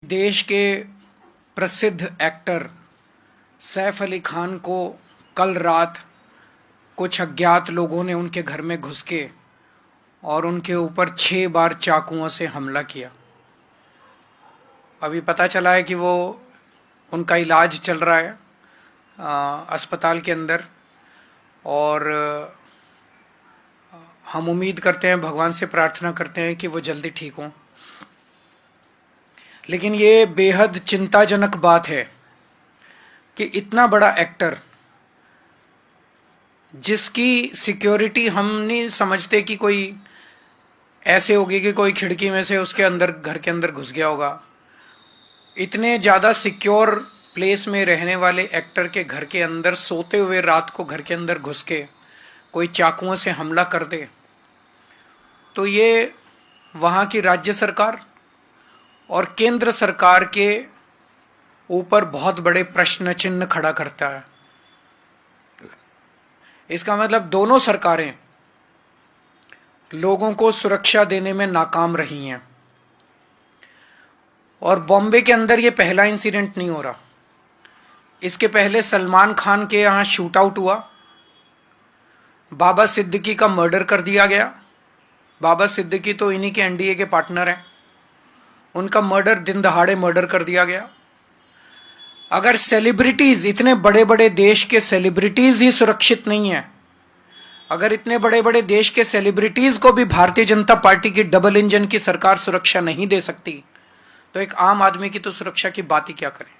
देश के प्रसिद्ध एक्टर सैफ अली खान को कल रात कुछ अज्ञात लोगों ने उनके घर में घुस के और उनके ऊपर 6 बार चाकुओं से हमला किया। अभी पता चला है कि वो उनका इलाज चल रहा है अस्पताल के अंदर। और हम उम्मीद करते हैं, भगवान से प्रार्थना करते हैं कि वो जल्दी ठीक हों। लेकिन ये बेहद चिंताजनक बात है कि इतना बड़ा एक्टर जिसकी सिक्योरिटी हम नहीं समझते कि कोई ऐसे होगी कि कोई खिड़की में से उसके अंदर घर के अंदर घुस गया होगा। इतने ज़्यादा सिक्योर प्लेस में रहने वाले एक्टर के घर के अंदर सोते हुए रात को घर के अंदर घुस के कोई चाकुओं से हमला कर दे, तो ये वहाँ की राज्य सरकार और केंद्र सरकार के ऊपर बहुत बड़े प्रश्न चिन्ह खड़ा करता है। इसका मतलब दोनों सरकारें लोगों को सुरक्षा देने में नाकाम रही हैं। और बॉम्बे के अंदर ये पहला इंसिडेंट नहीं हो रहा। इसके पहले सलमान खान के यहां शूट आउट हुआ, बाबा सिद्दीकी का मर्डर कर दिया गया। बाबा सिद्दीकी तो इन्हीं के एनडीए के पार्टनर हैं, उनका मर्डर दिन दहाड़े मर्डर कर दिया गया। अगर सेलिब्रिटीज, इतने बड़े बड़े देश के सेलिब्रिटीज ही सुरक्षित नहीं है, अगर इतने बड़े बड़े देश के सेलिब्रिटीज को भी भारतीय जनता पार्टी की डबल इंजन की सरकार सुरक्षा नहीं दे सकती, तो एक आम आदमी की तो सुरक्षा की बात ही क्या करें।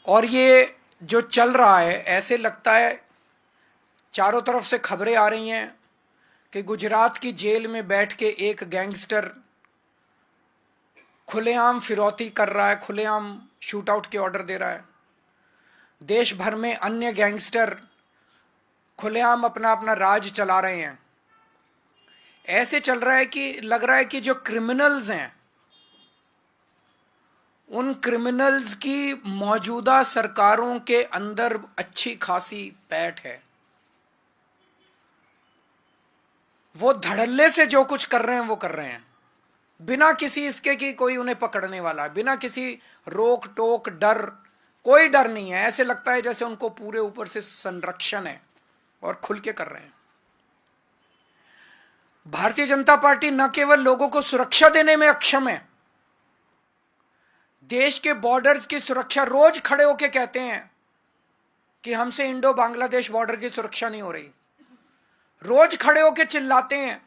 और ये जो चल रहा है, ऐसे लगता है, चारों तरफ से खबरें आ रही हैं कि गुजरात की जेल में बैठ के एक गैंगस्टर खुलेआम फिरौती कर रहा है, खुलेआम शूट आउट के ऑर्डर दे रहा है। देश भर में अन्य गैंगस्टर खुलेआम अपना अपना राज चला रहे हैं। ऐसे चल रहा है कि लग रहा है कि जो क्रिमिनल्स हैं, उन क्रिमिनल्स की मौजूदा सरकारों के अंदर अच्छी खासी पैठ है। वो धड़ल्ले से जो कुछ कर रहे हैं वो कर रहे हैं, बिना किसी इसके कि कोई उन्हें पकड़ने वाला, बिना किसी रोक टोक डर, कोई डर नहीं है। ऐसे लगता है जैसे उनको पूरे ऊपर से संरक्षण है और खुल के कर रहे हैं। भारतीय जनता पार्टी न केवल लोगों को सुरक्षा देने में अक्षम है, देश के बॉर्डर्स की सुरक्षा, रोज खड़े होके कहते हैं कि हमसे इंडो बांग्लादेश बॉर्डर की सुरक्षा नहीं हो रही। रोज खड़े होके चिल्लाते हैं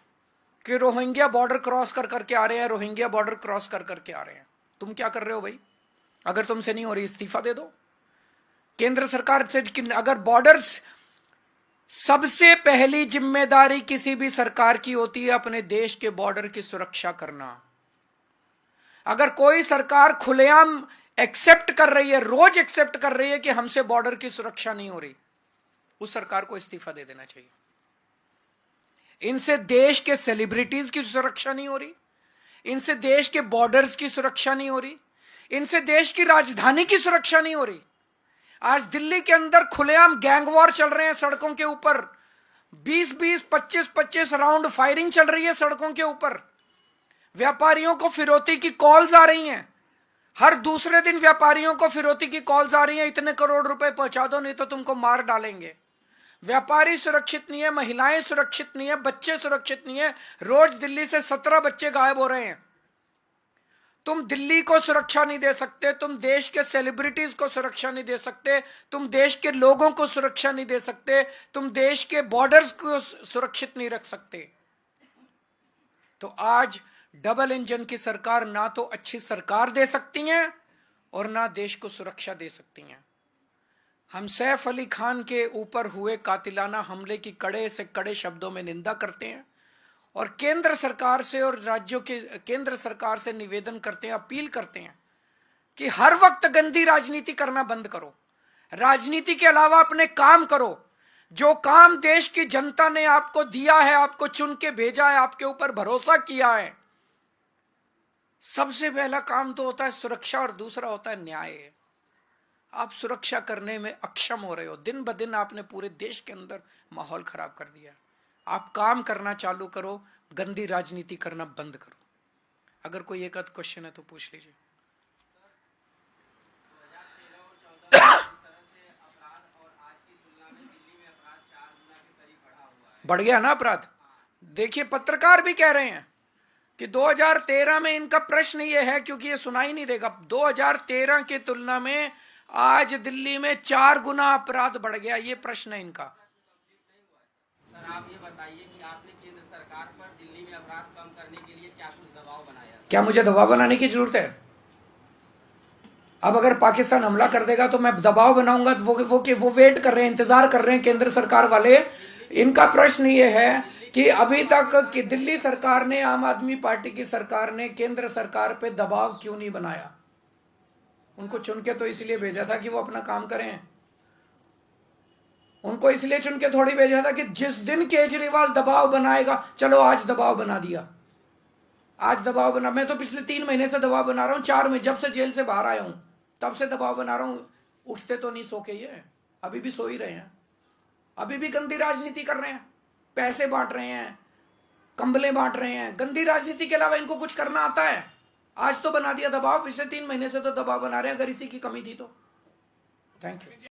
कि रोहिंग्या बॉर्डर क्रॉस कर करके आ रहे हैं, रोहिंग्या बॉर्डर क्रॉस कर करके आ रहे हैं। तुम क्या कर रहे हो भाई? अगर तुमसे नहीं हो रही, इस्तीफा दे दो केंद्र सरकार से। अगर बॉर्डर्स, सबसे पहली जिम्मेदारी किसी भी सरकार की होती है अपने देश के बॉर्डर की सुरक्षा करना। अगर कोई सरकार खुलेआम एक्सेप्ट कर रही है, रोज एक्सेप्ट कर रही है कि हमसे बॉर्डर की सुरक्षा नहीं हो रही, उस सरकार को इस्तीफा दे देना चाहिए। इनसे देश के सेलिब्रिटीज की सुरक्षा नहीं हो रही, इनसे देश के बॉर्डर्स की सुरक्षा नहीं हो रही, इनसे देश की राजधानी की सुरक्षा नहीं हो रही। आज दिल्ली के अंदर खुलेआम गैंग वॉर चल रहे हैं सड़कों के ऊपर, 20-20, 25-25 राउंड फायरिंग चल रही है सड़कों के ऊपर। व्यापारियों को फिरौती की कॉल्स आ रही हैं, हर दूसरे दिन व्यापारियों को फिरौती की कॉल्स आ रही हैं, इतने करोड़ रुपए पहुंचा दो नहीं तो तुमको मार डालेंगे। व्यापारी सुरक्षित नहीं है, महिलाएं सुरक्षित नहीं है, बच्चे सुरक्षित नहीं है। रोज दिल्ली से 17 बच्चे गायब हो रहे हैं। तुम दिल्ली को सुरक्षा नहीं दे सकते, तुम देश के सेलिब्रिटीज को सुरक्षा नहीं दे सकते, तुम देश के लोगों को सुरक्षा नहीं दे सकते, तुम देश के बॉर्डर्स को सुरक्षित नहीं रख सकते। तो आज डबल इंजन की सरकार ना तो अच्छी सरकार दे सकती हैं और ना देश को सुरक्षा दे सकती हैं। हम सैफ अली खान के ऊपर हुए कातिलाना हमले की कड़े से कड़े शब्दों में निंदा करते हैं और केंद्र सरकार से और राज्यों के केंद्र सरकार से निवेदन करते हैं, अपील करते हैं कि हर वक्त गंदी राजनीति करना बंद करो, राजनीति के अलावा अपने काम करो। जो काम देश की जनता ने आपको दिया है, आपको चुन के भेजा है, आपके ऊपर भरोसा किया है, सबसे पहला काम तो होता है सुरक्षा और दूसरा होता है न्याय। आप सुरक्षा करने में अक्षम हो रहे हो। दिन ब दिन आपने पूरे देश के अंदर माहौल खराब कर दिया। आप काम करना चालू करो, गंदी राजनीति करना बंद करो। अगर कोई एक आध क्वेश्चन है तो पूछ लीजिए। बढ़ गया ना अपराध। देखिए पत्रकार भी कह रहे हैं कि 2013 में इनका प्रश्न ये है, क्योंकि ये सुनाई नहीं देगा, 2013 की तुलना में आज दिल्ली में 4 गुना अपराध बढ़ गया, ये प्रश्न है इनका। सर आप ये बताइए कि आपने केंद्र सरकार पर दिल्ली में अपराध कम करने के लिए क्या कुछ दबाव बनाया? क्या मुझे दबाव बनाने की जरूरत है? अब अगर पाकिस्तान हमला कर देगा तो मैं दबाव बनाऊंगा, तो वो वेट कर रहे हैं, इंतजार कर रहे हैं केंद्र सरकार वाले। इनका प्रश्न ये है कि अभी तक कि दिल्ली सरकार ने, आम आदमी पार्टी की सरकार ने केंद्र सरकार पे दबाव क्यों नहीं बनाया? उनको चुन के तो इसलिए भेजा था कि वो अपना काम करें। उनको इसलिए चुन के थोड़ी भेजा था कि जिस दिन केजरीवाल दबाव बनाएगा, चलो आज दबाव बना दिया, आज दबाव बना। मैं तो पिछले 3 महीने से दबाव बना रहा हूं, 4 में जब से जेल से बाहर आया हूं तब से दबाव बना रहा हूं। उठते तो नहीं सो के, ये अभी भी सो ही रहे हैं, अभी भी गंदी राजनीति कर रहे हैं, पैसे बांट रहे हैं, कंबलें बांट रहे हैं। गंदी राजनीति के अलावा इनको कुछ करना आता है? आज तो बना दिया दबाव, पिछले 3 महीने से तो दबाव बना रहे हैं, अगर इसी की कमी थी तो। Thank you.